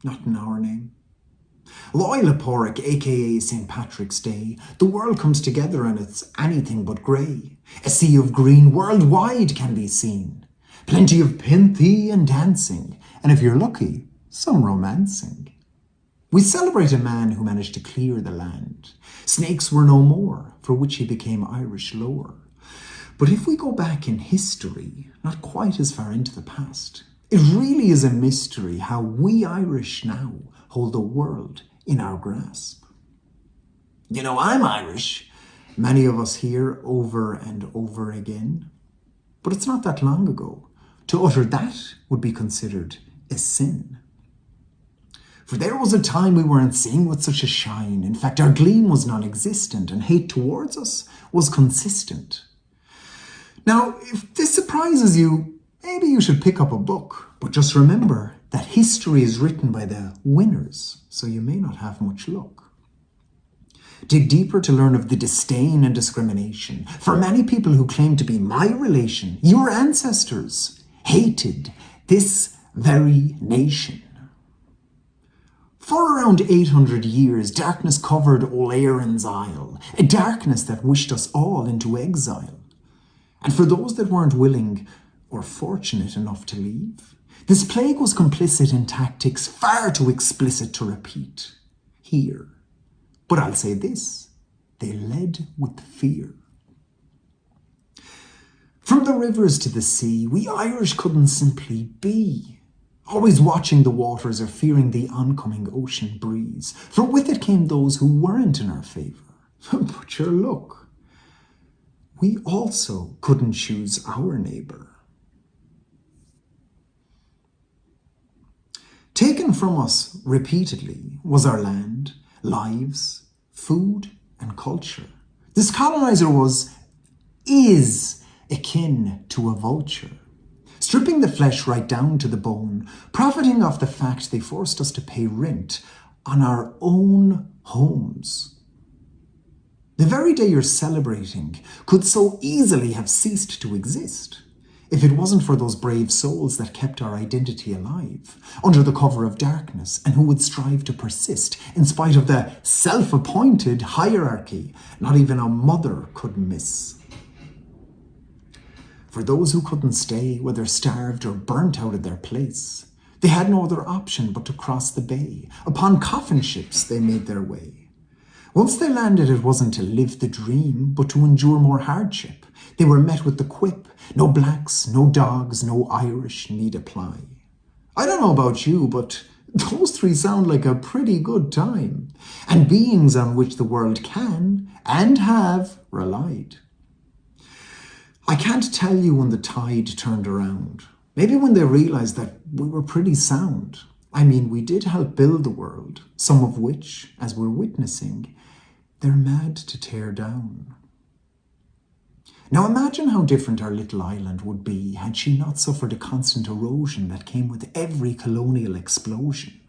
not in our name. Bhuail Páirt, aka St. Patrick's Day, the world comes together and it's anything but grey. A sea of green worldwide can be seen. Plenty of pinthy and dancing, and if you're lucky, some romancing. We celebrate a man who managed to clear the land. Snakes were no more, for which he became Irish lore. But if we go back in history, not quite as far into the past, it really is a mystery how we Irish now hold the world in our grasp. You know, I'm Irish, many of us hear over and over again, but it's not that long ago. To utter that would be considered a sin. For there was a time we weren't seen with such a shine. In fact, our gleam was non-existent and hate towards us was consistent. Now, if this surprises you, maybe you should pick up a book. But just remember that history is written by the winners, so you may not have much luck. Dig deeper to learn of the disdain and discrimination. For many people who claim to be my relation, your ancestors hated this very nation. For around 800 years, darkness covered Old Erin's Isle, a darkness that wished us all into exile. And for those that weren't willing or fortunate enough to leave, this plague was complicit in tactics far too explicit to repeat here. But I'll say this, they led with fear. From the rivers to the sea, we Irish couldn't simply be. Always watching the waters or fearing the oncoming ocean breeze, for with it came those who weren't in our favour. But sure, look, we also couldn't choose our neighbour. Taken from us repeatedly was our land, lives, food and culture. This coloniser is akin to a vulture, stripping the flesh right down to the bone, profiting off the fact they forced us to pay rent on our own homes. The very day you're celebrating could so easily have ceased to exist if it wasn't for those brave souls that kept our identity alive under the cover of darkness and who would strive to persist in spite of the self-appointed hierarchy not even a mother could miss. For those who couldn't stay, whether starved or burnt out of their place, they had no other option but to cross the bay. Upon coffin ships they made their way. Once they landed, it wasn't to live the dream, but to endure more hardship. They were met with the quip, no blacks, no dogs, no Irish need apply. I don't know about you, but those three sound like a pretty good time, and beings on which the world can and have relied. I can't tell you when the tide turned around. Maybe when they realised that we were pretty sound. I mean, we did help build the world, some of which, as we're witnessing, they're mad to tear down. Now imagine how different our little island would be had she not suffered a constant erosion that came with every colonial explosion.